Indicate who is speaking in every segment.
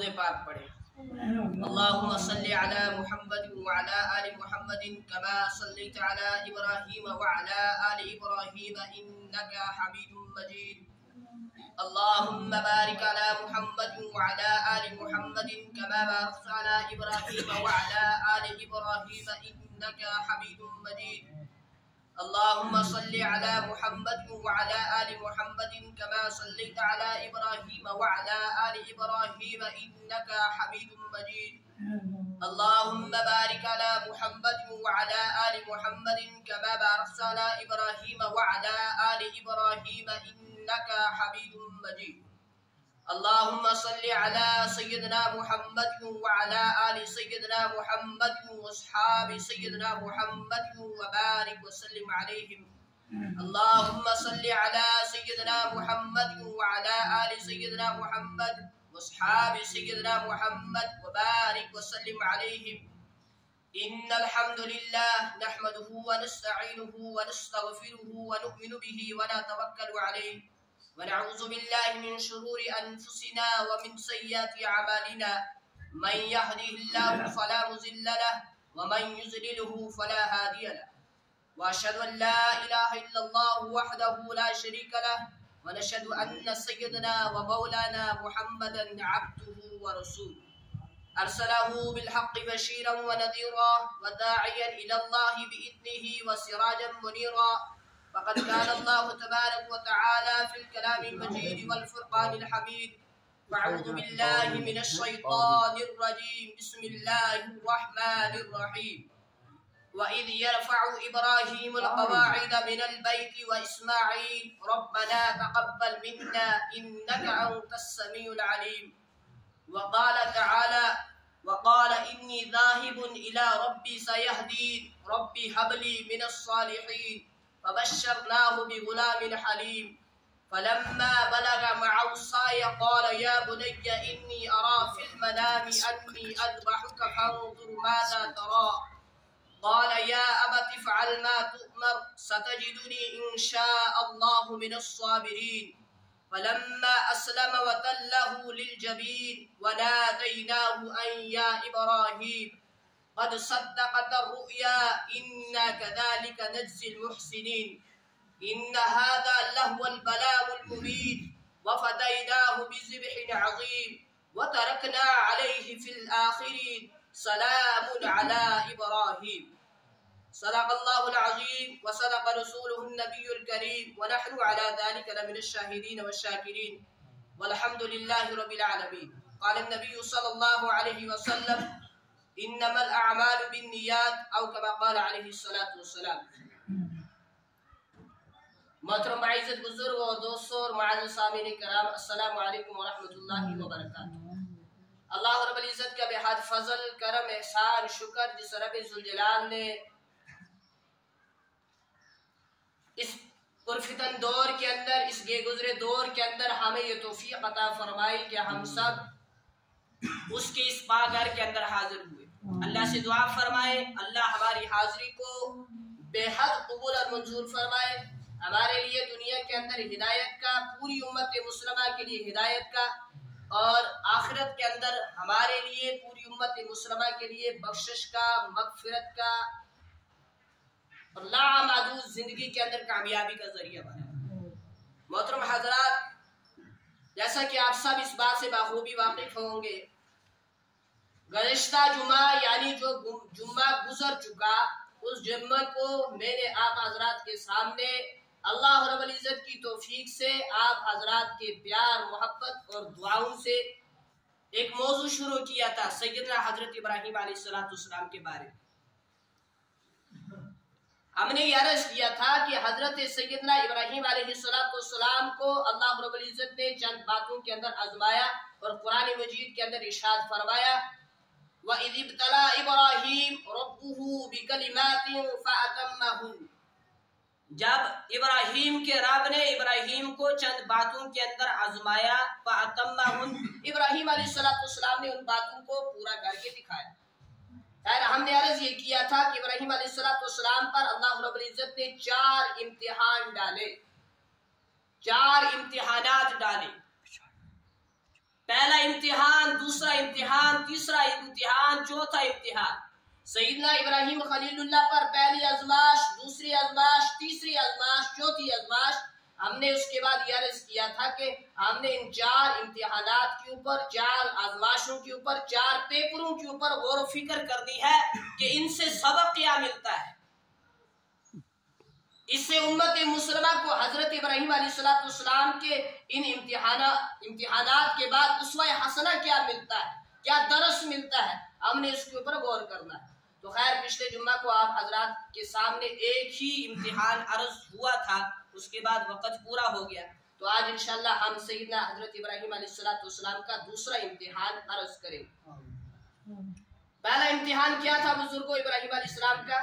Speaker 1: درود پاک پڑھیں۔ اللہم صلی علی محمد وعلی آل محمد کما صلیت علی ابراہیم وعلی آل ابراہیم انکا حمید مجید۔ اللہم بارک علی محمد وعلی آل محمد کما بارکت علی ابراہیم وعلی آل ابراہیم انکا حمید مجید۔ اللهم صل على محمد وعلى آل محمد كما صليت على إبراهيم وعلى آل إبراهيم إنك حميد مجيد۔ اللهم بارك على محمد وعلى آل محمد كما باركت على إبراهيم وعلى آل إبراهيم إنك حميد مجيد۔ اللهم صل على سيدنا محمد وعلى آل سيدنا محمد واصحاب سيدنا محمد وبارك وسلم عليهم۔ اللهم صل على سيدنا محمد وعلى آل سيدنا محمد واصحاب سيدنا محمد وبارك وسلم عليهم۔ إن الحمد لله نحمده ونستعينه ونستغفره ونؤمن به ونتوكل عليه ونعوذ بالله من شرور أنفسنا ومن سيئات أعمالنا، من يهده الله فلا مضل له ومن يضلله فلا هادي له، وأشهد أن لا إله إلا الله وحده لا شريك له، ونشهد أن سيدنا ومولانا محمدا عبده ورسوله، أرسله بالحق بشيرا ونذيرا وداعيا إلى الله بإذنه وسراجا منيرا۔ فقد قال الله تبارك وتعالى في الكلام المجيد والفرقان الحميد، فأعوذ بالله من الشيطان الرجيم، بسم الله الرحمن الرحيم۔ وإذ يرفع إبراهيم القواعد من البيت وإسماعيل ربنا تقبل منا إنك أنت السميع العليم۔ وقال تعالى وقال إني ذاهب إلى ربي سيهدين ربي هب لي من الصالحين فبشرناه بغلام حليم۔ فلما بلغ معه السعي قال يا بني إني أرى في المنام أني أذبحك فانظر ماذا ترى، قال يا أبت افعل ما تؤمر ستجدني إن شاء الله من الصابرين۔ فلما أسلم وتله للجبين وناديناه أن يا إبراهيم قد صدقت الرؤيا إنا كذلك نجزي المحسنين، إن هذا لهو البلاء المبين، وفديناه بذبح عظيم وتركنا عليه في الآخرين سلام على إبراهيم۔ صدق الله العظيم وصدق رسوله النبي الكريم، ونحن على ذلك لمن الشاهدين والشاكرين، والحمد لله رب العالمين۔ قال النبي صلى الله عليه وسلم انما الاعمال بالنیات او كما قال علیہ الصلوۃ والسلام۔ محترم معزز بزرگ اور دوستوں اور معزز سامعین کرام، السلام علیکم ورحمۃ اللہ وبرکاتہ۔ اللہ رب العزت کا بے حد فضل، کرم، احسان، شکر جس رب ذوالجلال نے اس پرفتن دور کے اندر، اس گے گزرے دور کے اندر ہمیں یہ توفیق عطا فرمائی کہ ہم سب اس کے اس پاگھر کے اندر حاضر ہوئے۔ اللہ سے دعا فرمائے اللہ ہماری حاضری کو بے حد قبول اور منظور فرمائے، ہمارے لیے دنیا کے اندر ہدایت کا، پوری امت مسلمہ کے لیے ہدایت کا، اور آخرت کے اندر ہمارے لیے، پوری امت مسلمہ کے لیے بخشش کا، مغفرت کا اور لامحدود زندگی کے اندر کامیابی کا ذریعہ بنا۔ محترم حضرات، جیسا کہ آپ سب اس بات سے بخوبی واقف ہوں گے، گزشتہ جمعہ یعنی جو جمعہ گزر چکا، اس جمعہ کو میں نے آپ حضرات کے سامنے اللہ رب العزت کی توفیق سے، آپ حضرات کے پیار، محبت اور دعاؤں سے ایک موضوع شروع کیا تھا سیدنا حضرت ابراہیم علیہ السلام کے بارے میں۔ ہم نے یہ عرض کیا تھا کہ حضرت سیدنا ابراہیم علیہ السلام کو اللہ رب العزت نے چند باتوں کے اندر آزمایا، اور قرآن مجید کے اندر ارشاد فرمایا وَإِذِ ابْتَلَىٰ إِبْرَاهِيمَ رَبُّهُ بِكَلِمَاتٍ فَأَتَمَّهُنَّ، جب ابراہیم کے رب نے ابراہیم کو چند باتوں کے اندر آزمایا، فَأَتَمَّهُنَّ، ابراہیم علیہ السلام نے ان باتوں کو پورا کر کے دکھایا۔ ہم نے عرض یہ کیا تھا کہ ابراہیم علیہ السلام پر اللہ رب العزت نے 4 امتحان ڈالے، 4 امتحانات ڈالے۔ पहला इम्तिहान, दूसरा इम्तिहान, तीसरा इम्तिहान, चौथा इम्तिहान। सैयदना इब्राहिम खलीलुल्लाह पर पहली आजमाश, दूसरी आजमाश, तीसरी आजमाश, चौथी आजमाश। हमने उसके बाद ये अर्ज किया था कि हमने इन 4 इम्तिहानात के ऊपर, 4 आजमाशों के ऊपर, 4 पेपरों के ऊपर गौर व फिक्र करनी है कि इनसे सबक क्या मिलता है। इससे उम्मत मुसलमा को हजरत इब्राहिम अलैहिस्सलाम के इन इम्तिहानात के बाद उसवा हसना क्या मिलता है, क्या दरस मिलता है, हमने इसके ऊपर गौर करना है। तो खैर पिछले जुम्मा को आप हजरात के सामने एक ही इम्तिहान अर्ज हुआ था, उसके बाद वक़्त पूरा हो गया। तो आज इंशाअल्लाह हम सैयदना हजरत इब्राहिम अलैहिस्सलाम का दूसरा इम्तिहान अर्ज करेंगे। पहला इम्तिहान क्या था बुजुर्गों इब्राहिम अलैहिस्सलाम का?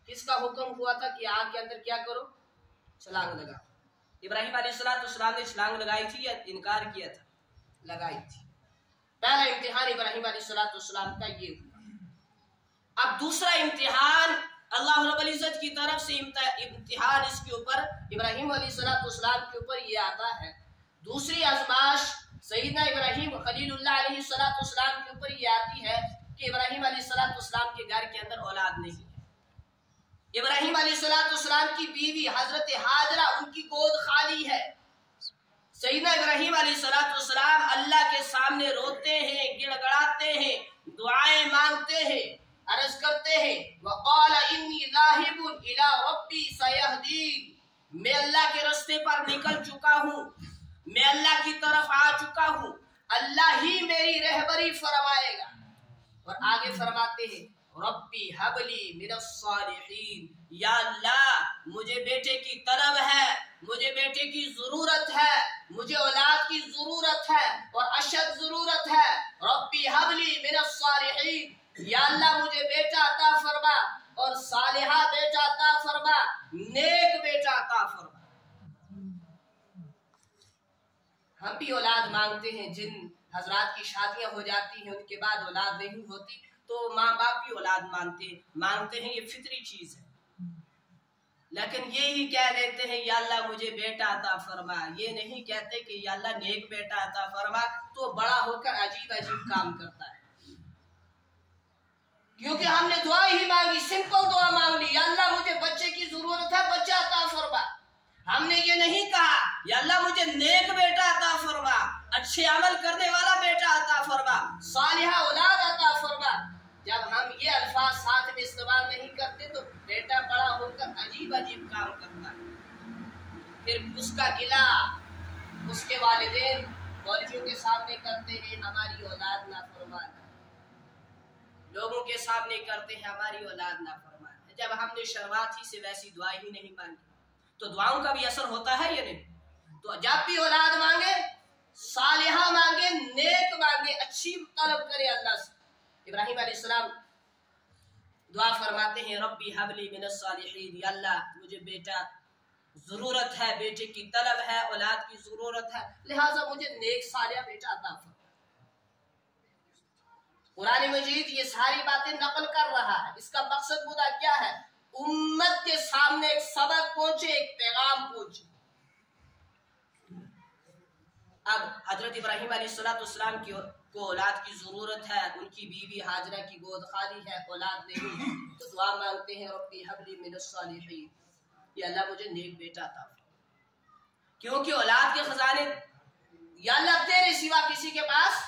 Speaker 1: किसका हुक्म हुआ था कि आग के अंदर क्या करो? छलांग लगा। इब्राहिम अलैहिस्सलाम ने छलांग लगाई थी या इनकार किया था? लगाई थी। पहला इम्तिहान इब्राहिम अलैहिस्सलाम का ये हुआ। अब दूसरा इम्तिहान अल्लाह रब्बुल इज्जत की तरफ से इम्तिहान इसके ऊपर इब्राहिम अलैहिस्सलाम के ऊपर ये आता है। दूसरी आजमाश सैयदना इब्राहिम खलीलुल्लाह अलैहिस्सलाम के ऊपर ये आती है कि इब्राहिम अलैहिस्सलाम के घर के अंदर औलाद नहीं है। इब्राहिम अलैहिस्सलाम की बीवी हजरत हाजरा, उनकी गोद खाली है। सैयदना इब्राहिम अलैहिस्सलाम अल्लाह के सामने रोते हैं, गिड़गड़ाते हैं, दुआएं मांगते हैं, अर्ज करते हैं वक़ाल इन्नी ज़ाहिबुन इला रब्बी सयहदीन। मैं अल्लाह के रास्ते पर निकल चुका हूँ, मैं अल्लाह की तरफ आ चुका हूँ, अल्लाह ही मेरी रहबरी फरमाएगा। और आगे फरमाते हैं रब्बी हबली मिनस सालिहीन, या अल्लाह मुझे बेटे की तलब है, मुझे बेटे की जरूरत है, मुझे औलाद की जरूरत है और अशद जरूरत है। रब्बी हबली मिनस सालिहीन, या अल्लाह मुझे बेटा अता फरमा और सालिहा बेटा अता फरमा, नेक बेटा अता फरमा। हम भी औलाद मांगते हैं। जिन हजरात की शादियां हो जाती हैं उनके बाद औलाद नहीं होती तो माँ बाप भी औलाद मांगते हैं, ये फितरी चीज है। लेकिन ये ही कह देते हैं या अल्लाह मुझे बेटा अता फरमा, ये नहीं कहते कि या अल्लाह नेक बेटा अता फरमा। तो बड़ा होकर अजीब अजीब काम करता है, क्योंकि हमने दुआ ही मांगी, सिंपल दुआ मांग ली, या अल्लाह मुझे बच्चे की जरूरत है, बच्चा अता फरमा। हमने ये नहीं कहा या अल्लाह मुझे नेक बेटा अता फरमा, अच्छे अमल करने वाला बेटा अता फरमा, सालिहा औलाद अता फरमा। जब हम ये अल्फाज साथ में इस्तेमाल नहीं करते तो बेटा बड़ा होकर अजीब अजीब काम करता है। फिर उसका गिला उसके वालिदैन मौलवियों के सामने करते हैं, हमारी औलाद नाफरमान है, लोगों के सामने करते हैं हमारी औलाद नाफरमान है। जब हमने शुरुआत ही से वैसी दुआ ही नहीं मांगी तो दुआओं का भी असर होता है या नहीं? तो जब भी औलाद मांगे, सालिहा मांगे, नेक मांगे, अच्छी तलब करे अल्लाह से। इब्राहिम अलैहिस्सलाम दुआ फरमाते हैं रब्बी हबली मिनस सालिहीन, या अल्लाह मुझे बेटा जरूरत है, बेटे की तलब है, औलाद की जरूरत है, लिहाजा मुझे नेक सालिहा बेटा अता फरमा। कुरान मजीद ये सारी बातें नकल कर रहा है। इसका मकसद मुद्दा क्या है? उम्मत के सामने एक सबक पहुंचे, एक पैगाम पहुंचे। अब हजरत इब्राहिम अलैहिस्सलाम को औलाद की जरूरत है, उनकी बीवी हाजरा की गोद खाली है, औलाद नहीं है, तो दुआ मांगते हैं रब्बी हबली मिनस सालिहीन, या अल्लाह मुझे नेक बेटा अता फरमा। क्योंकि औलाद के खजाने या अल्लाह तेरे सिवा किसी के पास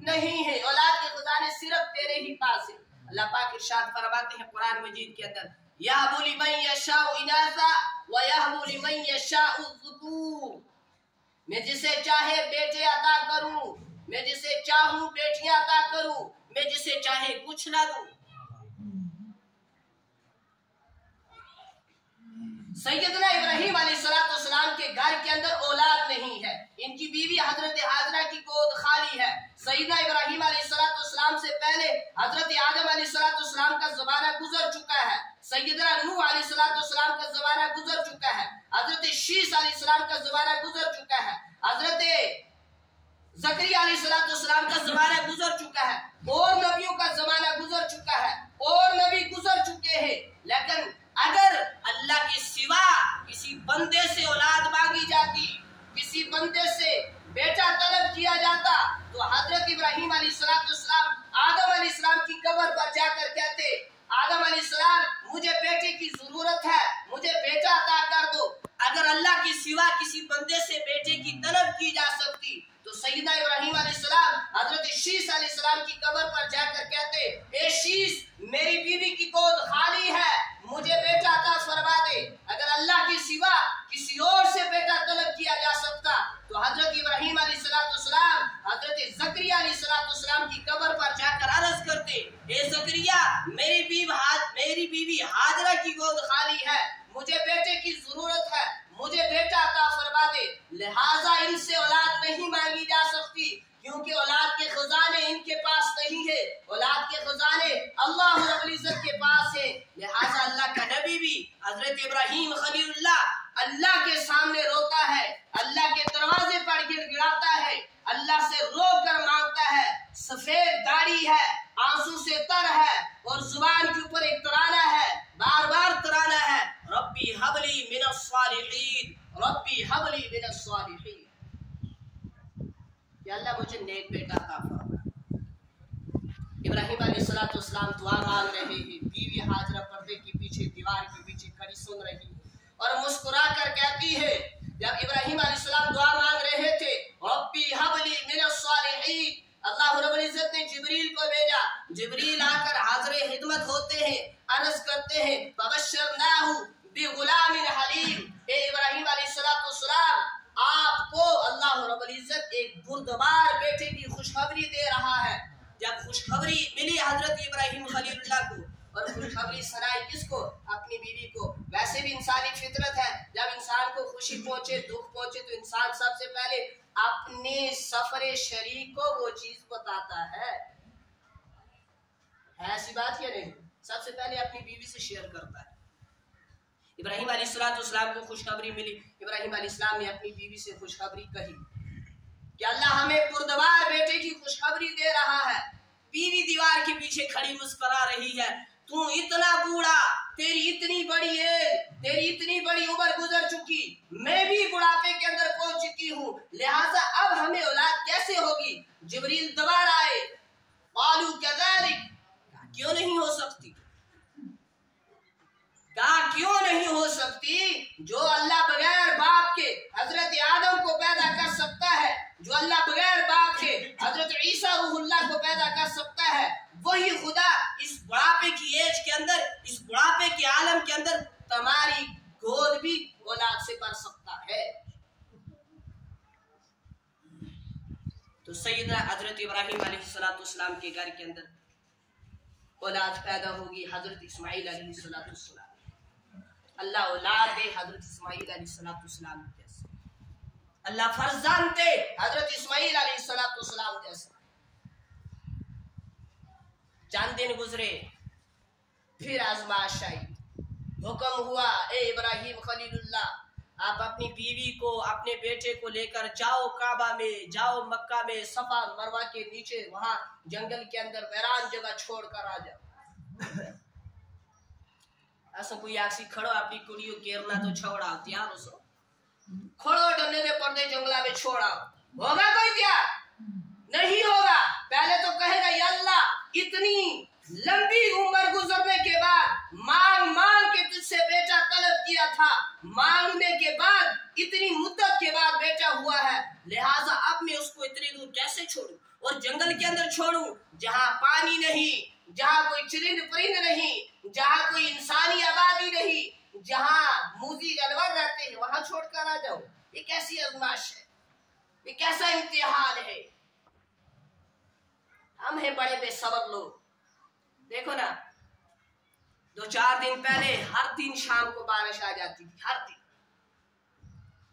Speaker 1: नहीं है, औलाद के खजाने सिर्फ तेरे ही पास है। अल्लाह पाक इरशाद फरमाते हैं कुरान मजीद के अंदर यहबु लिमन यशाउ इनासा व यहबु लिमन यशाउ ज़ुकूर, मैं जिसे चाहे बेटे अता करूं, मैं जिसे चाहूं बेटियां अता करूं, मैं जिसे चाहे कुछ ना दूं। सैयदना इब्राहिम अलैहिस्सलाम के घर के अंदर औलाद नहीं है, इनकी बीवी हजरत हाजरा की गोद खाली है। सैयदना इब्राहिम अलैहिस्सलाम से पहले हजरत आदम अलैहिस्सलाम का ज़माना गुजर चुका है, सैयदना नूह अलैहिस्सलाम का ज़माना गुजर चुका है, हजरत शीस अलैहिस्सलाम का ज़माना गुजर चुका है, हजरत ज़करिया अलैहिस्सलाम का ज़माना गुजर चुका है, और नबियों का ज़माना गुजर चुका है, और नबी गुजर चुके हैं। लेकिन अगर अल्लाह के सिवा किसी बंदे से औलाद मांगी जाती, किसी बंदे से बेटा तलब किया जाता, तो تو حضرت ابراہیم علیہ السلام آدم علیہ السلام کی قبر پر جا کر کہتے آدم علیہ السلام مجھے بیٹے کی ضرورت ہے، مجھے بیٹا عطا کر دو۔ اگر اللہ کے سوا کسی بندے سے بیٹے کی طلب کی جا سکتی تو سیدنا ابراہیم علیہ السلام حضرت شیش علیہ السلام کی قبر پر جا کر کہتے اے شیش میری بیوی کی گود خالی ہے، مجھے بیٹا عطا فرما دے۔ اگر اللہ کے سوا کسی اور سے بیٹا طلب کیا جا سکتا تو حضرت ابراہیم علیہ السلام حضرت زکریا علیہ السلام کی قبر پر جا کر عرض کرتے اے زکریا میری بیوی ہاجرہ کی گود خالی ہے، مجھے بیٹے کی ضرورت ہے، مجھے بیٹا عطا فرما دے۔ لہٰذا ان سے اولاد نہیں مانگی جا سکتی کیونکہ اولاد کے خزانے ان کے پاس نہیں ہے، اولاد کے خزانے اللہ رب العزت کے پاس ہے۔ لہٰذا اللہ کا نبی بھی حضرت ابراہیم خلیل اللہ کے سامنے روتا ہے، اللہ کے دروازے پر گر گڑاتا ہے، اللہ سے رو کر مانگتا ہے، سفید داڑھی ہے، آنسو سے تر ہے اور زبان کے اوپر ایک ترانہ ہے، بار بار ترانہ ہے ربی حبلی من الصالحین، ربی حبلی من الصالحین، کہ اللہ مجھے نیک بیٹا عطا فرما۔ ابراہیم علیہ السلام دعا مانگ رہے ہیں، بیوی ہاجرہ پردے کے پیچھے دیوار کے پیچھے کھڑی سن رہی ہے اور مسکرا کر کہتی ہے جب ابراہیم علیہ السلام دعا مانگ رہے تھے ربی حبلی من الصالحین، اللہ رب العزت نے جبریل کو بھیجا، جبریل آ کر حاضر خدمت ہوتے ہیں، عرض کرتے ہیں فبشرناہ بغلام حلیم، اے ابراہیم علیہ السلام آپ کو اللہ رب العزت ایک بردبار بیٹے کی خوشخبری دے رہا ہے۔ جب خوشخبری ملی حضرت ابراہیم خلیل اللہ کو اور خوشخبری سنائی کس کو؟ اپنی بیوی کو۔ ویسے بھی انسانی فطرت ہے جب انسان کو خوشی پہنچے دکھ پہنچے تو انسان سب سے پہلے اپنے سفر شریک کو وہ چیز بتاتا ہے ایسی بات یا نہیں؟ سب سے پہلے اپنی بیوی سے شیئر کرتا ہے۔ ابراہیم علیہ السلام کو خوشخبری ملی، ابراہیم علیہ السلام نے اپنی بیوی سے خوشخبری کہی کہ اللہ ہمیں بردبار بیٹے کی خوشخبری دے رہا ہے۔ بیوی دیوار کے پیچھے کھڑی مسکرا رہی ہے، تو اتنا بوڑھا، تیری اتنی بڑی ایج، تیری اتنی بڑی عمر گزر چکی، میں بھی بڑھاپے کے اندر پہنچ چکی ہوں، لہٰذا اب ہمیں اولاد کیسے ہوگی؟ جبریل دوبارہ آئے، قالوا کذالک، کیوں نہیں ہو سکتی؟ کیوں نہیں ہو سکتی؟ جو اللہ بغیر باپ کے حضرت آدم کو پیدا کر سکتا ہے، جو اللہ بغیر باپ کے حضرت عیسیٰ روح اللہ کو پیدا کر سکتا ہے، وہی خدا اس بڑھاپے کی ایج کے اندر، اس بڑھاپے کے عالم کے اندر تمہاری گود بھی اولاد سے بھر سکتا ہے۔ تو سیدنا حضرت ابراہیم علیہ السلام کے گھر کے اندر اولاد پیدا ہوگی حضرت اسماعیل علیہ السلام۔ اللہ اولاد دے حضرت اسماعیل علیہ السلام جیسے، اللہ فرزند دے حضرت اسماعیل علیہ السلام جیسے۔ چند دن گزرے پھر آزمائش آئی، حکم ہوا اے ابراہیم خلیل اللہ آپ اپنی بیوی کو اپنے بیٹے کو لے کر جاؤ کعبہ میں، جاؤ مکہ میں، صفا مروہ کے نیچے وہاں جنگل کے اندر ویران جگہ چھوڑ کر آ جاؤ۔ ایسا کوئی آکسی کھڑو اپنی کڑیوں کیرنا تو چھوڑا تیار ہو، کھڑو ڈنڈے نے پردے جنگلہ میں چھوڑا، ہوگا کوئی تیار؟ نہیں ہوگا۔ پہلے تو کہے گا یا اللہ اتنی لمبی عمر گزرنے کے بعد مانگ مانگ کے تجھ سے بیٹا طلب کیا تھا، مانگنے کے بعد اتنی مدت کے بعد بیٹا ہوا ہے، لہٰذا اب میں اس کو اتنی دور کیسے چھوڑوں اور جنگل کے اندر چھوڑوں جہاں پانی نہیں، جہاں کوئی چرند پرند نہیں، جہاں کوئی انسانی آبادی نہیں، جہاں موذی جانور رہتے ہیں، وہاں چھوڑ کر آ جاؤ۔ یہ کیسی آزمائش ہے، یہ کیسا امتحان ہے؟ ہم ہیں بڑے بے صبر لوگ۔ دیکھو نا 2-4 دن پہلے ہر دن شام کو بارش آ جاتی تھی، ہر دن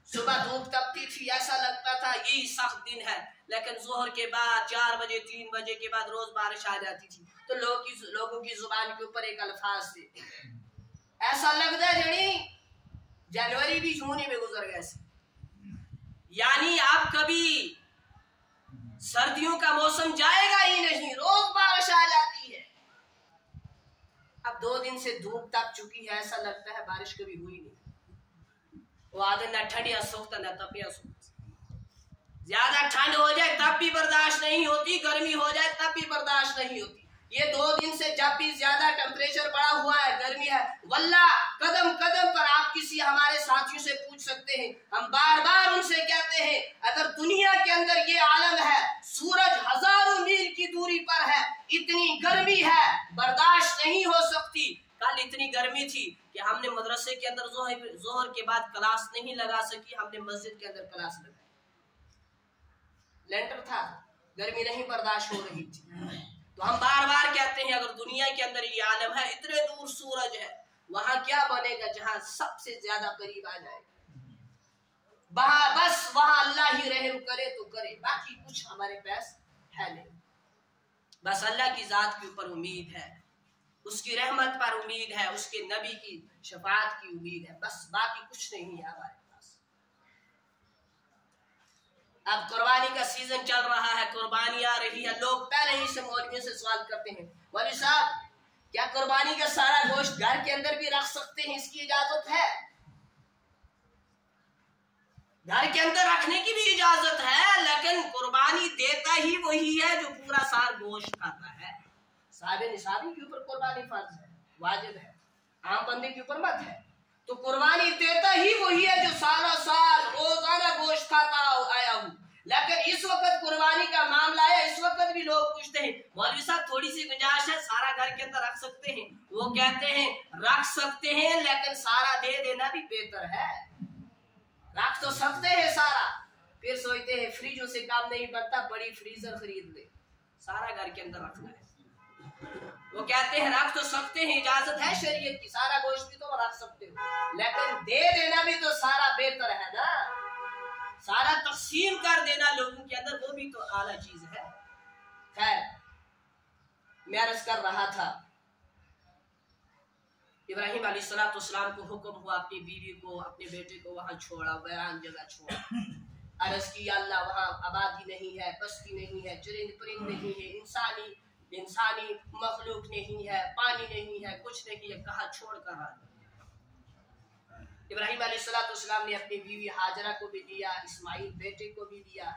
Speaker 1: صبح دھوپ تپتی تھی، ایسا لگتا تھا یہی سخت دن ہے، لیکن ظہر کے بعد 4 بجے 3 بجے کے بعد روز بارش آ جاتی تھی تو لوگوں کی زبان کے اوپر ایک الفاظ تھے، ایسا لگتا ہے جنی جنوری بھی جون میں گزر گئے سے، یعنی اب کبھی سردیوں کا موسم جائے گا ہی نہیں، روز بارش آ جاتی ہے۔ اب 2 دن سے دھوپ تپ چکی ہے، ایسا لگتا ہے بارش کبھی ہوئی نہیں، وہ آدھے نہ ٹھنڈیا سوکھتا نہ تپیا سوکھتا، ज्यादा ठंड हो जाए तब भी बर्दाश्त नहीं होती, गर्मी हो जाए तब भी बर्दाश्त नहीं होती। ये 2 दिन से जब भी ज्यादा टेम्परेचर बढ़ा हुआ है, गर्मी है, वल्लाह कदम कदम पर आप किसी हमारे साथियों से पूछ सकते हैं, हम बार बार उनसे कहते हैं, अगर दुनिया के अंदर ये आलम है, सूरज हजारों मील की दूरी पर है, इतनी गर्मी है, बर्दाश्त नहीं हो सकती। कल इतनी गर्मी थी कि हमने मदरसे के अंदर जोहर के बाद क्लास नहीं लगा सकी, हमने मस्जिद के अंदर क्लास लगाई। लेंटर था, गर्मी नहीं बर्दाश्त हो रही थी। तो हम बार बार कहते हैं, अगर दुनिया के अंदर ये आलम है, इतने दूर सूरज है, वहां क्या बनेगा जहां सबसे ज्यादा करीब आ जाए। बस वहां अल्लाह ही रहम करे तो करे, बाकी कुछ हमारे पास है नहीं। बस अल्लाह की जात के ऊपर उम्मीद है, उसकी रहमत पर उम्मीद है, उसके नबी की शफाअत की उम्मीद है, बस बाकी कुछ नहीं है हमारे पास। अब कुर्बानी का सीजन चल रहा है, कुर्बानी आ रही है, लोग पहले ही से मौलवियों से सवाल करते हैं, मौलवी साहब क्या कुर्बानी का सारा गोश्त घर के अंदर भी रख सकते हैं, इसकी इजाजत है? घर के अंदर रखने की भी इजाजत है, लेकिन कुर्बानी देता ही वही है जो पूरा साल गोश्त खाता है। साहिब निसाबी के ऊपर कुर्बानी फर्ज है, वाजिब है, आम बंदे के ऊपर मत है। तो कुर्बानी देता ही वही है जो सारा साल रोजाना गोश्त खाता आया हूँ। लेकिन इस वक्त कुर्बानी का मामला है, इस वक्त भी लोग पूछते हैं, मौलवी साहब थोड़ी सी गुंजाइश है, सारा घर के अंदर रख सकते हैं? वो कहते हैं रख सकते हैं, लेकिन सारा दे देना भी बेहतर है। रख तो सकते हैं सारा, फिर सोचते हैं फ्रिजों से काम नहीं बनता, बड़ी फ्रीजर खरीद ले, सारा घर के अंदर रखना है। वो कहते हैं रख तो सकते हैं, इजाजत है शरीयत की, सारा गोश्त भी तो रख सकते हो, लेकिन दे देना भी तो सारा बेहतर है ना। सारा तकसीम कर देना लोगों के अंदर, वो भी तो आला चीज है। खैर, मैं अर्ज कर रहा था, इब्राहिम अलैहिस्सलाम को हुक्म हुआ अपनी बीवी को, अपने बेटे को वहां छोड़ा, वीरान जगह छोड़ा। अर्ज की अल्लाह वहां आबादी नहीं है, बस्ती नहीं है, चरिंद परिंद नहीं है, इंसानी मखलूक नहीं है, पानी नहीं है, कुछ नहीं है, कहा छोड़ कर आ। इब्राहिम अलैहिस्सलाम ने अपनी बीवी हाजरा को भी दिया, इस्माइल बेटे को भी दिया,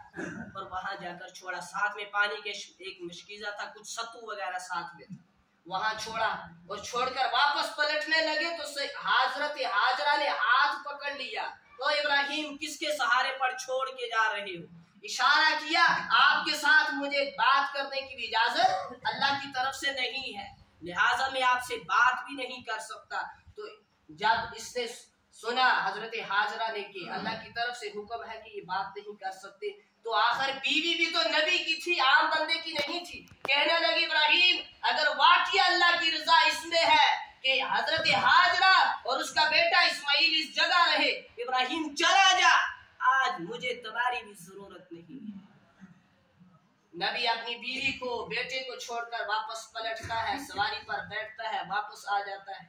Speaker 1: और वहां जाकर छोड़ा। साथ में पानी के एक मशकीजा था, कुछ सत्तू वगैरह साथ में था, वहां छोड़ा। और छोड़कर वापस पलटने लगे तो हजरत हाजरा ने हाथ पकड़ लिया, तो इब्राहिम किसके सहारे पर छोड़ के जा रहे हो? इशारा किया, आपके साथ मुझे बात करने की भी इजाजत अल्लाह की तरफ से नहीं है, लिहाजा मैं आपसे बात भी नहीं कर सकता। तो जब इसने सुना हजरत हाजरा ने कि अल्लाह की तरफ से हुक्म है कि ये बात नहीं कर सकते, तो आखिर बीवी भी तो नबी की थी, आम बंदे की नहीं थी। कहने लगी इब्राहिम अगर वाकई अल्लाह की रजा इसमें है कि हजरत हाजरा और उसका बेटा इस्माइल इस जगह रहे, इब्राहिम चला जा, आज मुझे तुम्हारी भी जरूरत नहीं है। नबी अपनी बीवी को, बेटे को छोड़कर वापस पलटता है, सवारी पर बैठता है, वापस आ जाता है।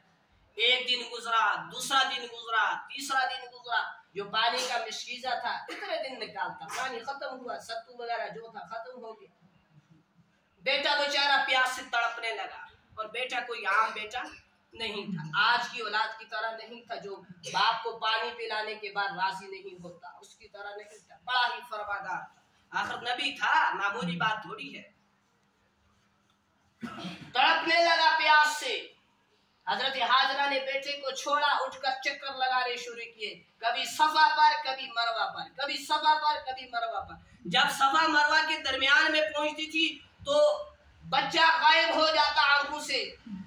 Speaker 1: एक दिन गुजरा, दूसरा दिन गुजरा, तीसरा दिन गुजरा, जो पानी का मशकीजा था इतने दिन निकालता, पानी खत्म हुआ, सत्तू वगैरह जो था खत्म हो गया। बेटा बेचारा प्यास से तड़पने लगा, और बेटा कोई आम बेटा नहीं था, आज की औलाद की तरह नहीं था जो बाप को पानी पिलाने के बाद राजी नहीं होता, उसकी तरह नहीं था, बड़ा ही फरमादार था। आखिर नबी था, मामूली बात थोड़ी है। तड़पने लगा प्यास से। हजरत हाजरा ने बेटे को छोड़ा, उठकर चक्कर लगाने शुरू किए, कभी सफा पर, कभी मरवा पर, कभी सफा पर, कभी मरवा पर। जब सफा मरवा के दरमियान में पहुंचती थी तो बच्चा गायब हो जाता आंखों से,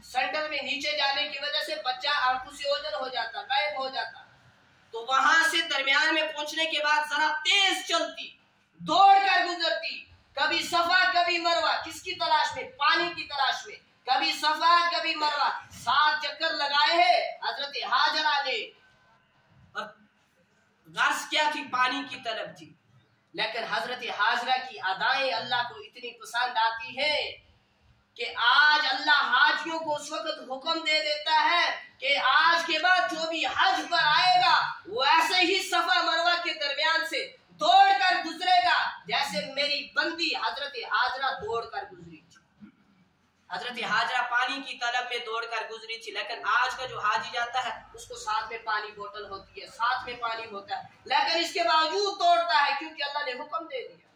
Speaker 1: सेंटर में नीचे जाने की वजह से बच्चा आंखों से ओझल हो जाता, गायब हो जाता। तो वहां से दरमियान में पहुंचने के बाद जरा तेज चलती, दौड़ कर गुजरती, कभी सफा कभी मरवा, किसकी तलाश में? पानी की तलाश में। कभी सफा कभी मरवा, 7 चक्कर लगाए हैं हजरत हाजरा ने। और गर्ज क्या थी? पानी की तलब थी। लेकिन हजरत हाजरा की अदाएं अल्लाह को इतनी पसंद आती है कि आज अल्लाह हाजियों को उस वक्त हुक्म दे देता है कि आज के बाद जो भी हज पर आएगा वो ऐसे ही सफा मरवा के दरमियान से दौड़ कर गुजरेगा जैसे मेरी बंदी हजरत हाजरा दौड़ कर गुजरी थी। حضرت हाजरा पानी की तलब में दौड़कर गुजरी थी, लेकिन आज का जो हाजी जाता है उसको साथ में पानी बोतल होती है, साथ में पानी होता है, लेकिन इसके बावजूद दौड़ता है क्योंकि अल्लाह ने हुक्म दे दिया।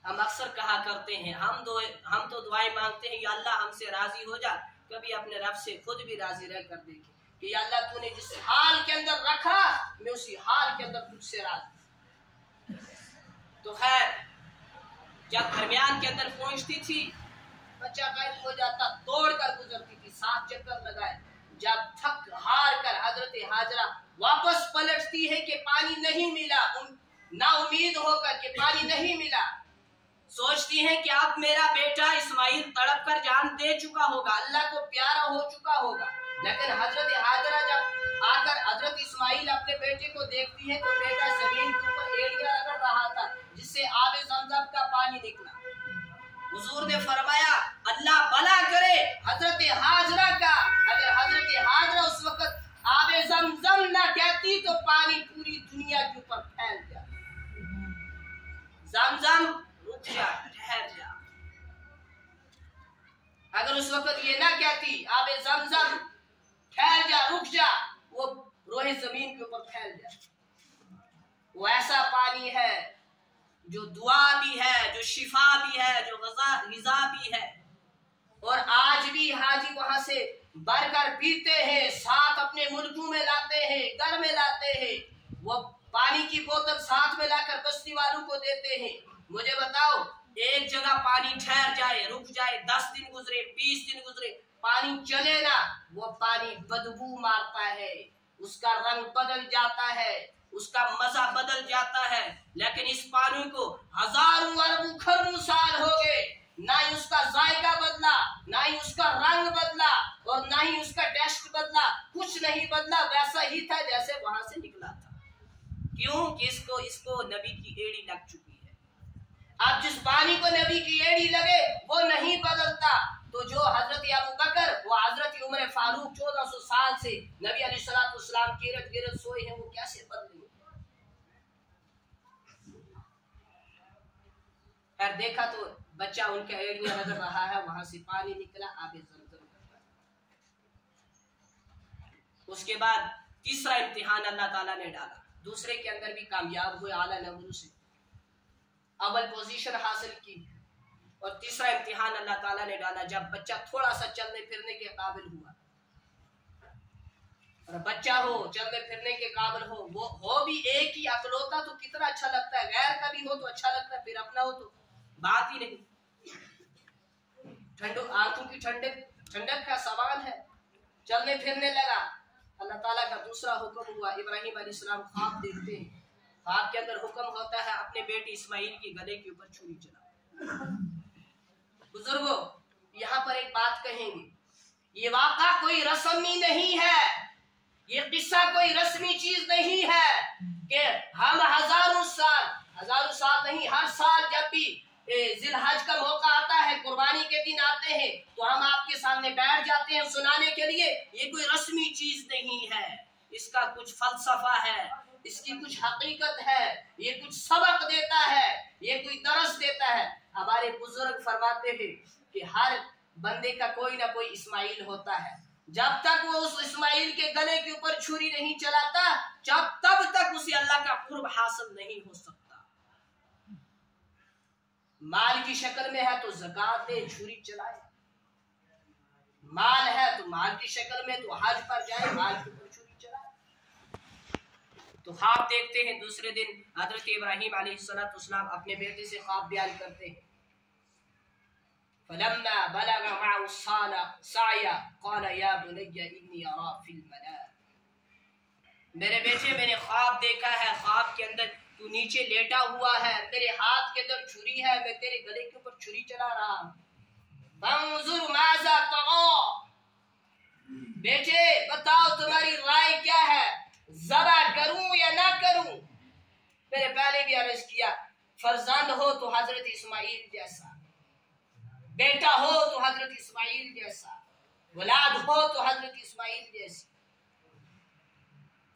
Speaker 1: हम अक्सर कहा करते हैं, हम तो दुआएं मांगते हैं, या अल्लाह हमसे राजी हो जा, कभी अपने रब से खुद भी राजी रह कर देखें कि या अल्लाह तूने जिस हाल के अंदर रखा मैं उसी हाल के अंदर तुझसे राजी। तो खैर जब दरमियान के अंदर पहुंचती थी, बच्चा गायब हो जाता, दौड़ कर गुजरती थी, 7 चक्कर लगाए। जब थक हार कर हजरत हाजरा वापस पलटती है कि पानी नहीं मिला, ना उम्मीद होकर कि पानी नहीं मिला, सोचती है कि अब मेरा बेटा इस्माइल तड़प कर जान दे चुका होगा, अल्लाह को प्यारा हो चुका होगा। लेकिन हजरत हाजरा जब आकर हजरत इस्माइल अपने बेटे को देखती है तो बेटा जमीन के ऊपर एड़ियां रगड़ रहा था, जिससे आबे ज़मज़म का पानी निकला। हुजूर ने फरमाया अल्लाह भला करे हजरत हाजरा का, अगर हजरत हाजरा उस वक्त आबे ज़मज़म ना कहती तो पानी पूरी दुनिया के ऊपर फैल जाता। ज़मज़म रुक जा, ठहर जा, अगर उस वक्त ये ना कहती आबे ज़मज़म ठहर जा, रुक जा, वो रोहे जमीन के ऊपर फैल जाए। वो ऐसा पानी है जो दुआ भी है, जो शिफा भी है, जो ग़िज़ा भी है। और आज भी हाजी वहां से भरकर पीते हैं, साथ अपने मुल्कों में लाते हैं, घर में लाते हैं। वो पानी की बोतल साथ में लाकर बस्ती वालों को देते हैं। मुझे बताओ, एक जगह पानी ठहर जाए, रुक जाए, 10 दिन गुजरे, 20 दिन गुजरे, पानी चले ना, वो पानी बदबू मारता है, उसका रंग बदल जाता है, उसका मजा बदल जाता है। लेकिन इस पानी को हजारों अरबों खरबों साल हो गए, ना ही उसका जायका बदला, ना ही उसका रंग बदला, और ना ही उसका टेस्ट बदला, कुछ नहीं बदला, वैसा ही था जैसे वहां से निकला था। क्यों? कि इसको नबी की एड़ी लग चुकी है। अब जिस पानी को नबी की एड़ी लगे वो नहीं बदलता। तो जो हजरत अबू बकर, वो हजरत उमर फारूक 1400 साल से नबी अलैहिस्सलाम के इर्द गिर्द सोए हैं, वो कैसे बदलेंगे? फिर देखा तो बच्चा उनके एड़ियां रगड़ रहा है, वहां से पानी निकला, आबे ज़मज़म करता। उसके बाद तीसरा इम्तिहान अल्लाह ताला ने डाला, दूसरे के अंदर भी कामयाब हुए, आला नंबरों से अव्वल पोजीशन हासिल की। और तीसरा इम्तिहान अल्लाह ताला ने डाला जब बच्चा थोड़ा सा चलने फिरने के काबिल हुआ। और बच्चा हो, चलने फिरने के काबिल हो, वो हो भी एक ही अकलौता तो कितना अच्छा लगता है, गैर का भी हो तो अच्छा लगता है, फिर अपना हो तो बात ही नहीं। आंखों की ठंडक का सवाल है, चलने फिरने लगा। अल्लाह ताला का दूसरा हुक्म हुआ, इब्राहिम अलैहिस्सलाम ख्वाब देखते हैं, ख्वाब के अंदर हुक्म होता है अपने बेटे इस्माइल के गले के ऊपर छुरी चलाओ। बुजुर्गों, यहाँ पर एक बात कहेंगे, ये वाक़ा कोई रस्मी नहीं है, ये किस्सा कोई रस्मी चीज नहीं है कि हम हजारों साल नहीं, हर साल जब भी जिलहज का मौका आता है, कुर्बानी के दिन आते हैं, तो हम आपके सामने बैठ जाते हैं सुनाने के लिए। ये कोई रस्मी चीज नहीं है, इसका कुछ फलसफा है, इसकी कुछ हकीकत है, ये कुछ सबक देता है, ये कोई दरस देता है। हमारे बुजुर्ग फरमाते हैं कि हर बंदे का कोई ना कोई इस्माइल होता है, जब तक वो उस इस्माइल के गले के ऊपर छुरी नहीं चलाता, तब तक उसे अल्लाह का कुर्ब हासिल नहीं हो सकता। माल की शक्ल में है तो ज़कात दे, छुरी चलाए, माल है तो माल की शक्ल में तो हज पर जाए, माल के ऊपर छुरी चलाए। तो ख्वाब देखते हैं, दूसरे दिन हजरत इब्राहिम अलैहिस्सलाम अपने बेटे से ख्वाब बयान करते हैं। फलम्मा बलग मअहु साया क़ाल या बुनय्या इन्नी अरा फिल मनाम, मेरे बेटे मैंने ख्वाब देखा है, ख्वाब के अंदर तू नीचे लेटा हुआ है, तेरे हाथ के अंदर छुरी है, मैं तेरे गले के ऊपर छुरी चला रहा हूं। फंजुर माज़ा तग़ा, बेटे बताओ तुम्हारी राय क्या है, ज़बह करूं या ना करूं? मैंने पहले भी अर्ज किया, फर्जंद हो तो हजरत इस्माइल जैसा, बेटा हो तो हजरत इस्माइल जैसा, औलाद हो तो हजरत इस्माइल जैसी।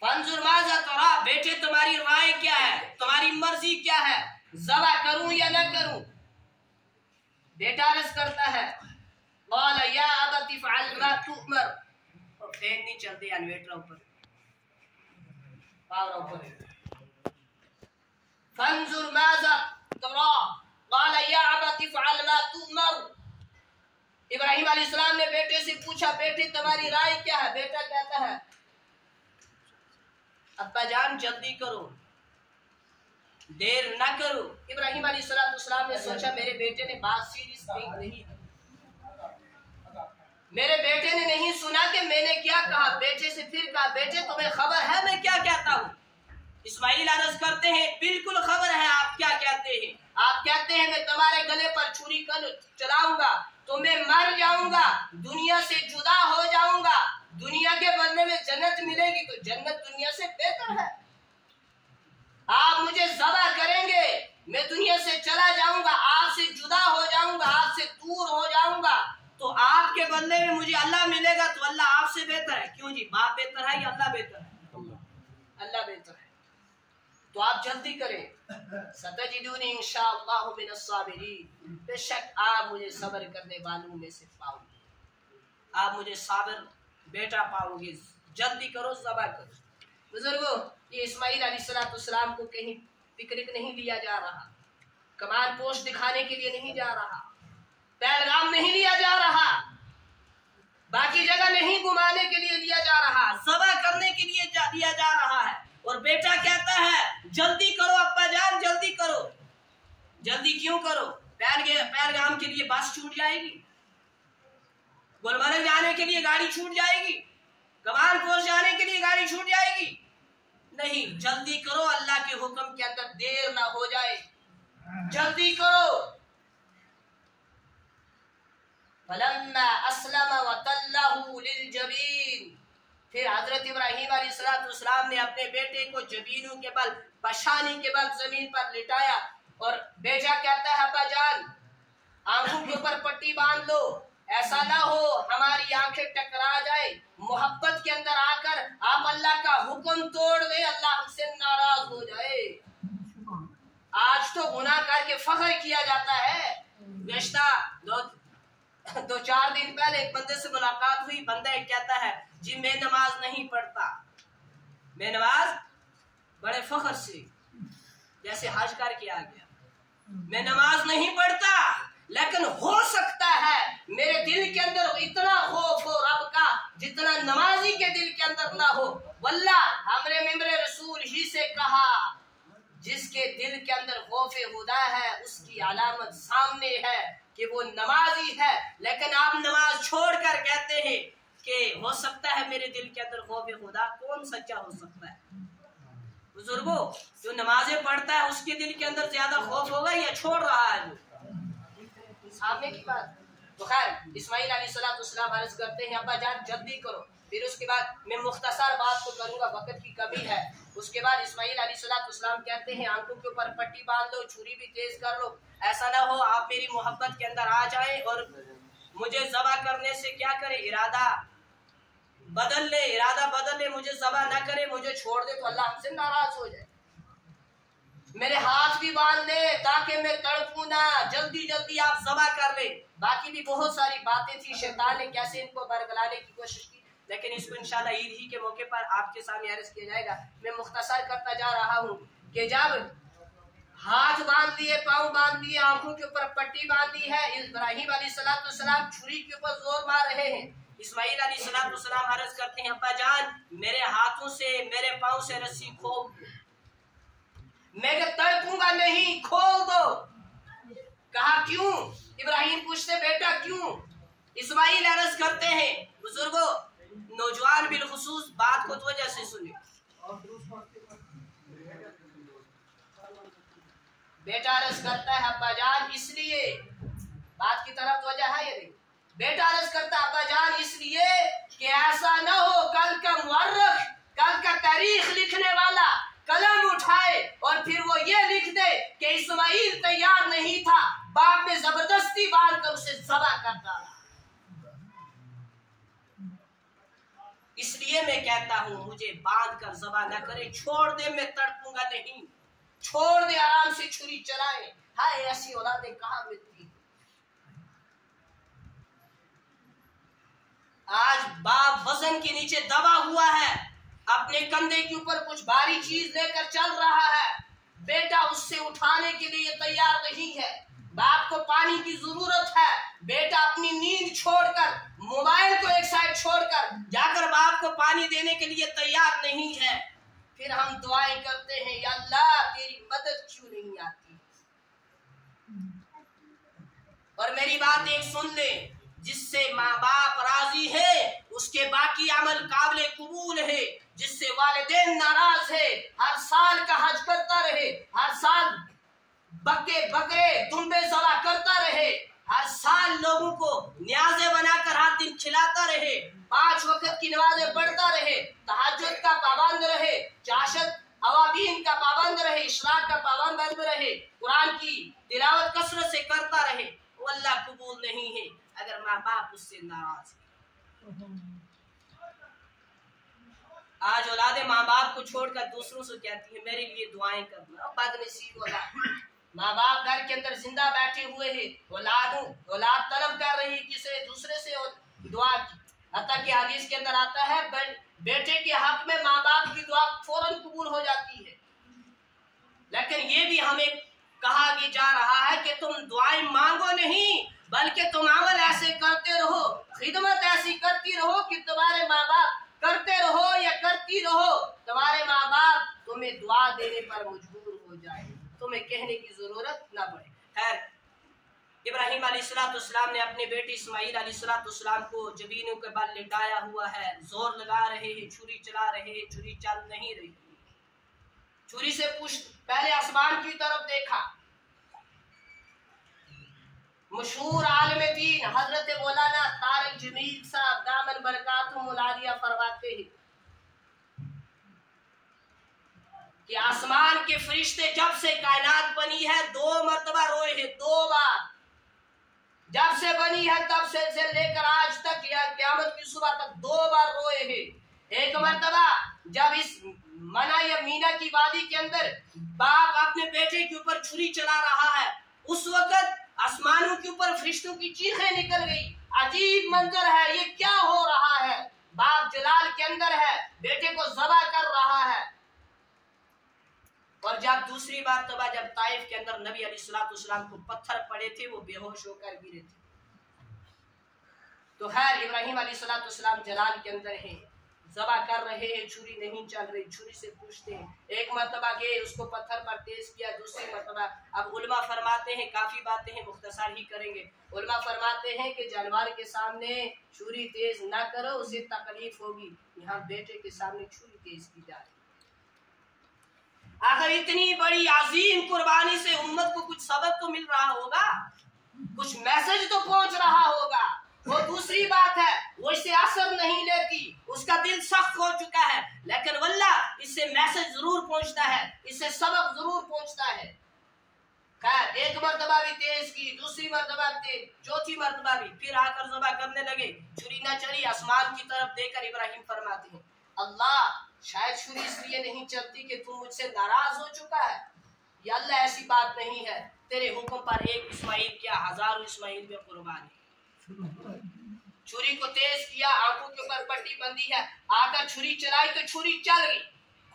Speaker 1: फंजुर माज़ा तरा, बेटे तुम्हारी राय क्या है, तुम्हारी मर्जी क्या है, ज़बह करूं या ना करूं? بیٹا عرض کرتا ہے قال یا ابت افعل ما تؤمر، اور فین نہیں چلتے انویٹر اوپر پاور اوپر، فانظر ماذا ترى قال یا ابت افعل ما تؤمر۔ ابراہیم علیہ السلام نے بیٹے سے پوچھا بیٹے تمہاری رائے کیا ہے؟ بیٹا کہتا ہے ابا جان جلدی کرو، دیر نہ کرو۔ ابراہیم علیہ السلام نے سوچا میرے بیٹے نے بات سیریس نہیں، میرے بیٹے نے نہیں سنا کہ میں نے کیا کہا۔ بیٹے سے پھر کہا بیٹے تمہیں خبر ہے میں کیا کہتا ہوں؟ اسماعیل عرض کرتے ہیں بالکل خبر ہے آپ کیا کہتے ہیں۔ آپ کہتے ہیں میں تمہارے گلے پر چھری چلاؤں گا تو میں مر جاؤں گا، دنیا سے جدا ہو جاؤں گا، دنیا کے بدلے میں جنت ملے گی تو جنت دنیا سے بہتر ہے۔ آپ مجھے ذبح کریں گے میں دنیا سے چلا جاؤں گا، آپ سے جدا ہو جاؤں گا، آپ سے دور ہو جاؤں گا، تو آپ کے بدلے میں مجھے اللہ ملے گا تو اللہ آپ سے بہتر ہے۔ کیوں جی باپ بہتر ہے یا اللہ بہتر ہے؟ اللہ بہتر ہے۔ تو آپ جلدی کریں، ستجدونی انشاءاللہ من الصابرین، بے شک آپ مجھے صبر کرنے والوں میں سے پاؤ گے، آپ مجھے صابر بیٹا پاؤ گے، جلدی کرو ذبح کرو۔ بزرگوں یہ اسماعیل علیہ السلام کو کہیں پکنک نہیں لیا جا رہا، کمان پوش دکھانے کے لیے نہیں جا رہا، پیغام نہیں لیا جا رہا، باقی جگہ نہیں گھمانے کے لیے لیا جا رہا، ذبح کرنے کے لیے لیا جا رہا ہے۔ اور بیٹا کہتا ہے جلدی کرو ابا جان جلدی کرو۔ جلدی کیوں کرو؟ پیغام کے لیے بس چھوٹ جائے گی، گلمرگ جانے کے لیے گاڑی چھوٹ جائے گی، کمان پوش جانے کے لیے گاڑی چھوٹ جائے گی؟ نہیں، جلدی کرو، اللہ کے حکم کے اندر دیر نہ ہو جائے، جلدی کرو۔ فلما اسلم وتلہ للجبین، پھر حضرت ابراہیم علیہ السلام نے اپنے بیٹے کو جبینوں کے بل، پشانی کے بل زمین پر لٹایا، اور بیٹا کہتا ہے ابا جان آنکھوں کے اوپر پٹی باندھ لو، ایسا نہ ہو ہماری آنکھیں ٹکرا جائے، محبت کے اندر آ کر آپ اللہ کا حکم توڑ دیں، اللہ ہم سے ناراض ہو جائے۔ آج تو گناہ کر کے فخر کیا جاتا ہے۔ گزشتہ دو چار دن پہلے ایک بندے سے ملاقات ہوئی، بندہ ایک کہتا ہے جی میں نماز نہیں پڑھتا، میں نماز بڑے فخر سے جیسے حج کر کے آ گیا، میں نماز نہیں پڑھتا لیکن ہو سکتا ہے میرے دل کے اندر اتنا خوف ہو رب کا جتنا نمازی کے دل کے اندر نہ ہو۔ واللہ ہم نے ممبر رسول ہی سے کہا جس کے دل کے اندر خوف خدا ہے اس کی علامت سامنے ہے کہ وہ نمازی ہے، لیکن آپ نماز چھوڑ کر کہتے ہیں کہ ہو سکتا ہے میرے دل کے اندر خوف خدا۔ کون سچا ہو سکتا ہے؟ بزرگوں جو نمازیں پڑھتا ہے اس کے دل کے اندر زیادہ خوف ہوگا یا چھوڑ رہا ہے جو سامنے کی بات؟ تو خیر اسماعیل علیہ السلام عرض کرتے ہیں ابا جان جلدی کرو۔ پھر اس کے بعد میں مختصر بات تو کروں گا، وقت کی کمی ہے۔ اس کے بعد اسماعیل علیہ السلام کہتے ہیں آنکھوں کے اوپر پٹی باندھ لو، چھری بھی تیز کر لو، ایسا نہ ہو آپ میری محبت کے اندر آ جائیں اور مجھے ذبح کرنے سے کیا کرے، ارادہ بدل لے، مجھے ذبح نہ کرے، مجھے چھوڑ دے تو اللہ ہم سے ناراض ہو جائے۔ میرے ہاتھ بھی باندھ لے تاکہ میں تڑپوں نہ، جلدی جلدی آپ ذبح کر لیں۔ باقی بھی بہت ساری باتیں تھی، شیطان نے کیسے ان کو برگلانے کی کوشش کی، لیکن اس کو انشاءاللہ عید ہی کے موقع پر آپ کے سامنے عرض کیا جائے گا۔ میں مختصر کرتا جا رہا ہوں کہ جب ہاتھ باندھ لیے، پاؤں باندھ لیے، آنکھوں کے اوپر پٹی باندھی ہے، ابراہیم علیہ السلام چھری کے اوپر زور مار رہے ہیں۔ اسماعیل علیہ السلام عرض کرتے ہیں ابا جان میرے ہاتھوں سے میرے پاؤں سے رسی کھول دو، میں کہ تڑپوں گا نہیں، کھول دو۔ کہا کیوں؟ ابراہیم پوچھتے بیٹا کیوں؟ اسماعیل عرض کرتے ہیں بزرگوں نوجوان بالخصوص بات کو توجہ سے سنیں۔ بیٹا عرض کرتا ہے ابا جان اس لیے، بات کی طرف توجہ ہے یا نہیں؟ بیٹا عرض کرتا ہے ابا جان اس لیے کہ ایسا نہ ہو کل کا مورخ، کل کا تاریخ لکھنے والا قلم اٹھائے اور پھر وہ یہ لکھ دے کہ اسماعیل تیار نہیں تھا، باپ نے زبردستی باندھ کر اسے ذبح کر ڈالا۔ اس لیے میں کہتا ہوں مجھے باندھ کر ذبح نہ کرے، چھوڑ دے میں تڑپوں گا نہیں، چھوڑ دے آرام سے چھری چلائے۔ ہائے ایسی اولادیں کہاں ملتی، آج باپ وزن کے نیچے دبا ہوا ہے، اپنے کندھے کے اوپر کچھ بھاری چیز لے کر چل رہا ہے، بیٹا اس سے اٹھانے کے لیے تیار نہیں ہے، باپ کو پانی کی ضرورت ہے، بیٹا اپنی نیند چھوڑ کر، موبائل کو ایک سائڈ چھوڑ کر جا کر باپ کو پانی دینے کے لیے تیار نہیں ہے، پھر ہم دعائیں کرتے ہیں یا اللہ تیری مدد کیوں نہیں آتی؟ اور میری بات ایک سن لے، جس سے ماں باپ راضی ہے اس کے باقی عمل قابل قبول ہے، جس سے والدین ناراض ہے ہر سال کا حج کرتا رہے، ہر سال بکرے دمبے ذبح کرتا رہے، ہر سال لوگوں کو نیازیں بنا کر ہر دن کھلاتا رہے، 5 وقت کی نمازیں پڑھتا رہے، تہجد کا پابند رہے، چاشت اوابین کا پابند رہے، اشراق کا پابند رہے، قرآن کی تلاوت کثرت سے کرتا رہے، وہ اللہ قبول نہیں ہے اگر ماں باپ اس سے ناراض ہے۔ آج اولادیں ماں باپ کو چھوڑ کر دوسروں سے کہتی ہیں میرے لیے دعائیں کرنا، بد نصیب اولاد۔ ماں باپ گھر کے اندر زندہ بیٹھے ہوئے ہیں، اولاد طلب کر رہی کسی دوسرے سے دعا کی، حتیٰ کہ حدیث کے اندر آتا ہے بیٹے کے حق میں ماں باپ کی دعا فوراً قبول ہو جاتی ہے، لیکن یہ بھی ہمیں کہا بھی جا رہا ہے کہ تم دعائیں مانگو نہیں بلکہ تم عمل ایسے کرتے رہو، خدمت ایسی کرتی رہو کہ تمہارے ماں باپ کرتے رہو یا کرتی رہو تمہارے ماں باپ تمہیں دعا دینے پر مجبور ہو جائے، تمہیں کہنے کی ضرورت نہ پڑے۔ خیر، ابراہیم علیہ السلام نے اپنے بیٹے اسماعیل علیہ السلام کو جبینوں کے بل لٹایا ہوا ہے، زور لگا رہے ہیں، چھری چلا رہے ہیں، چھری چل نہیں رہی، چھری سے پہلے آسمان کی طرف دیکھا۔ مشہور عالم دین حضرت مولانا طارق جمیل صاحب دامن برکاتہم العالیہ فرماتے ہیں کہ آسمان کے فرشتے جب سے کائنات بنی ہے 2 مرتبہ روئے ہیں، 2 بار، جب سے بنی ہے تب سے لے کر آج تک یا قیامت کی صبح تک 2 بار روئے ہیں۔ ایک مرتبہ جب اس منع یا مینا کی وادی کے اندر باپ اپنے بیٹے کے اوپر چھری چلا رہا ہے، اس وقت آسمانوں کے اوپر فرشتوں کی چیخیں نکل گئی، عجیب منظر ہے، یہ کیا ہو رہا ہے؟ باپ جلال کے اندر ہے، بیٹے کو ذبح کر رہا ہے۔ اور جب دوسری مرتبہ جب طائف کے اندر نبی علیہ السلام کو پتھر پڑے تھے، وہ بے ہوش ہو کر گرے تھے۔ تو خیر ابراہیم علیہ السلام جلال کے اندر ہیں، ذبح کر رہے ہیں، چھری نہیں چل رہی، چھری سے پوچھتے ہیں، ایک مرتبہ گئے اس کو پتھر پر تیز کیا، دوسری مرتبہ اب علماء فرماتے ہیں، کافی باتیں ہیں مختصر ہی کریں گے، علماء فرماتے ہیں کہ جانور کے سامنے چھری تیز نہ کرو، اسے تکلیف ہوگی، یہاں بیٹے کے سامنے چھری تیز کی جا رہی۔ آخر اتنی بڑی عظیم قربانی سے امت کو کچھ سبق تو مل رہا ہوگا، کچھ میسج تو پہنچ رہا ہوگا، وہ دوسری بات ہے، وہ اس سے اثر نہیں لیتی، اس کا دل سخت ہو چکا ہے، لیکن واللہ اس سے میسج ضرور پہنچتا ہے، اس سے سبق ضرور پہنچتا ہے۔ خیر، ایک مرتبہ بھی تیز کی، دوسری مرتبہ بھی تیز، چوتھی مرتبہ بھی، پھر آ کر ذبح کرنے لگے، چھری نہ چلی، آسمان کی طرف دیکھ کر ابراہیم فرماتے ہیں اللہ شاید چھری اس لیے نہیں چلتی کہ تم مجھ سے ناراض ہو چکا ہے، یا اللہ ایسی بات نہیں ہے، تیرے حکم پر ایک اسماعیل کیا 1000 اسماعیل میں قربانی۔ چھری کو تیز کیا، آنکھوں کے اوپر پٹی بندی ہے، آ کر چھری چلائی تو چھری چل گئی،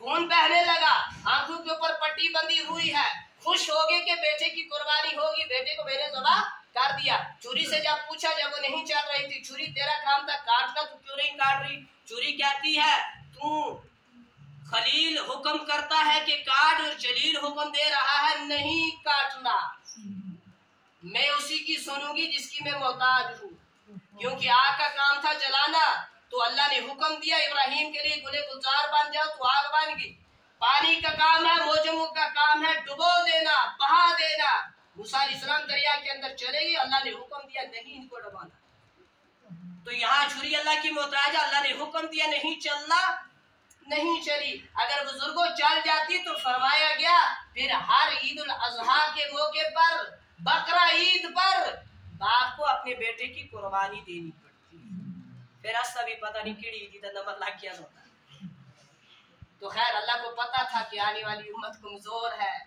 Speaker 1: خون بہنے لگا، آنکھوں کے اوپر پٹی بندی ہوئی ہے، خوش ہو گئے کہ بیٹے کی قربانی ہوگی، بیٹے کو میں نے ذبح کر دیا۔ چھری سے جب پوچھا، جب وہ نہیں چل رہی تھی، چھری تیرا کام تھا کاٹنا، تو کیوں نہیں کاٹ رہی؟ چھری کہتی ہے تو خلیل حکم کرتا ہے کہ کاٹ، اور جلیل حکم دے رہا ہے نہیں کاٹنا، میں اسی کی سنوں گی جس کی میں محتاج ہوں، کیونکہ آگ کا کام تھا جلانا، تو اللہ نے حکم دیا ابراہیم کے لیے گلے گلزار بن جاؤ، تو آگ بن گئی۔ پانی کا کام ہے، موجموں کا کام ہے ڈبو دینا، بہا دینا، موسیٰ علیہ السلام دریا کے اندر چلے گئے، اللہ نے حکم دیا نہیں ان کو ڈبانا، تو یہاں چھری اللہ کی محتاج ہے، اللہ نے حکم دیا نہیں چلنا، نہیں چلی۔ اگر بزرگوں چل جاتی تو فرمایا گیا پھر ہر عید الاضحیٰ کے موقع پر، بقرہ عید پر باپ کو اپنے بیٹے کی قربانی دینی پڑتی، پھر ایسا بھی پتہ نہیں کیڑی عید کا نمبر لا کیا ہوتا ہے۔ تو خیر اللہ کو پتا تھا کہ آنے والی امت کمزور ہے،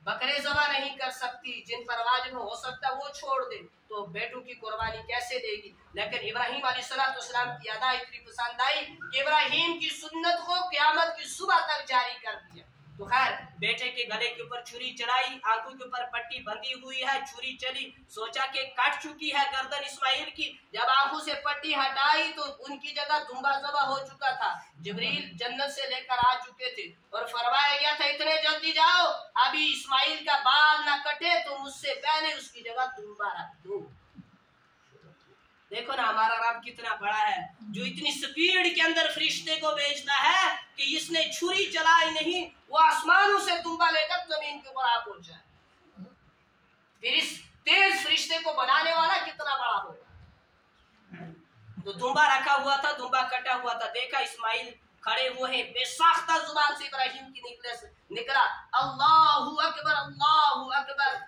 Speaker 1: बकरे ज़बा नहीं कर सकती, जिन पर वाजिब हो सकता वो छोड़ दे, तो बेटों की कुर्बानी कैसे देगी? लेकिन इब्राहीम अलैहिस्सलाम की अदा इतनी पसंद आई कि इब्राहीम की सुन्नत को क़यामत की सुबह तक जारी कर दिया। तो खैर बेटे के गले के ऊपर छुरी चढ़ाई, आंखों के ऊपर पट्टी बंधी हुई है, छुरी चली, सोचा कि कट चुकी है गर्दन इस्माइल की। जब आंखों से पट्टी हटाई तो उनकी जगह दुम्बा ज़बह हो चुका था। जिब्रील जन्नत से लेकर आ चुके थे और फरमाया गया था इतने जल्दी जाओ, अभी इस्माइल का बाल ना कटे तो मुझसे पहले उसकी जगह दुम्बा रख दो। देखो ना हमारा रब कितना बड़ा है, जो इतनी स्पीड के अंदर फरिश्ते को भेजता है कि इसने छुरी चलाई नहीं, वो आसमानों से दुम्बा लेकर जमीन के ऊपर आ पहुंचा। फिर इस तेज फरिश्ते को बनाने वाला कितना बड़ा होगा। तो दुम्बा रखा हुआ था, दुम्बा कटा हुआ था, देखा इस्माइल खड़े हुए हैं, बेसाख्ता जुबान से इब्राहीम की निकला अल्लाहु अकबर, अल्लाहु अकबर।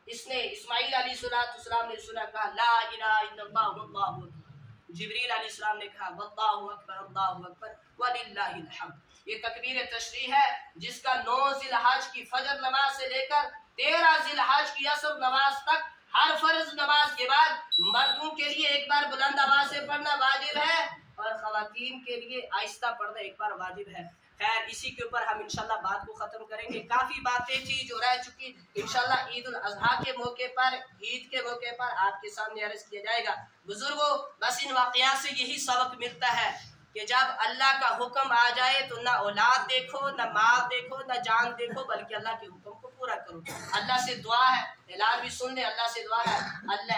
Speaker 1: इसने इस्माइल अलैहिस्सलाम ने सुना, कहा ला इलाहा इल्लल्लाह वल्लाहु अकबर। जिब्रील अलैहिस्सलाम ने कहा वल्लाहु अकबर, अल्लाहु अकबर वलिल्लाहिल हम्द। ये तकबीर तशरीह है जिसका 9 ज़िलहज की फजर नमाज से लेकर 13 ज़िलहज की असर नमाज तक हर फर्ज नमाज के बाद मर्दों के लिए एक बार बुलंद आवाज से पढ़ना वाजिब है और खवातीन के लिए आहिस्ता पढ़ना एक बार वाजिब है। खैर इसी के ऊपर हम इंशाल्लाह बात को खत्म करेंगे। काफी बातें थी जो रह चुकी, इंशाल्लाह ईद उल अजहा के मौके पर, ईद के मौके पर आपके सामने अर्ज किया जाएगा। बुजुर्गों, बस इन वाकयात से यही सबक मिलता है कि जब अल्लाह का हुक्म आ जाए तो ना औलाद देखो, ना माल देखो, ना जान देखो, बल्कि अल्लाह के हुक्म को पूरा करो। अल्लाह से दुआ है, ऐलान भी सुन ले, अल्लाह से दुआ है अल्लाह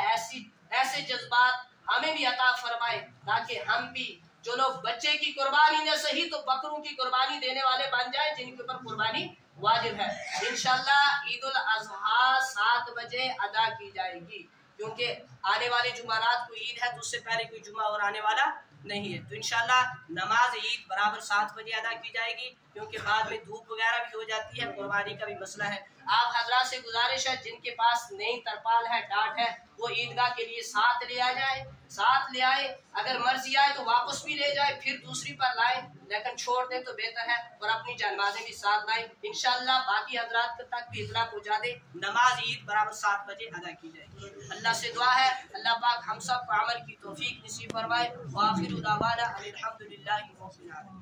Speaker 1: ऐसे जज्बात हमें भी अता फरमाए ताकि हम भी जो लोग बच्चे की कुर्बानी न सही तो बकरों की कुर्बानी देने वाले बन जाए जिनके ऊपर कुर्बानी वाजिब है। इंशाल्लाह ईद उल अजहा 7 बजे अदा की जाएगी, क्योंकि आने वाले जुमारात को ईद है तो उससे पहले कोई जुमा और आने वाला नहीं है। तो इंशाल्लाह नमाज ईद बराबर 7 बजे अदा की जाएगी, क्योंकि बाद में धूप वगैरह भी हो जाती है, कुर्बानी का भी मसला है। आप हजरात से गुजारिश है जिनके पास नई तरपाल है, टाट है, वो ईदगाह के लिए साथ ले आ जाए, साथ ले आए। अगर मर्जी आए तो वापस भी ले जाए, फिर दूसरी पर लाए, लेकिन छोड़ दे तो बेहतर है। और अपनी जानमाज़ें भी साथ लाए। इंशाल्लाह बाकी हजरात तक भी इतना पहुँचा दे। नमाज ईद बराबर 7 बजे अदा की जाएगी। अल्लाह से दुआ है अल्लाह पाक हम सब को अमल की तौफीक नसीब फरमाए। व आखिरु दावाना अनिल हम्दुलिल्लाहि रब्बिल आलमीन।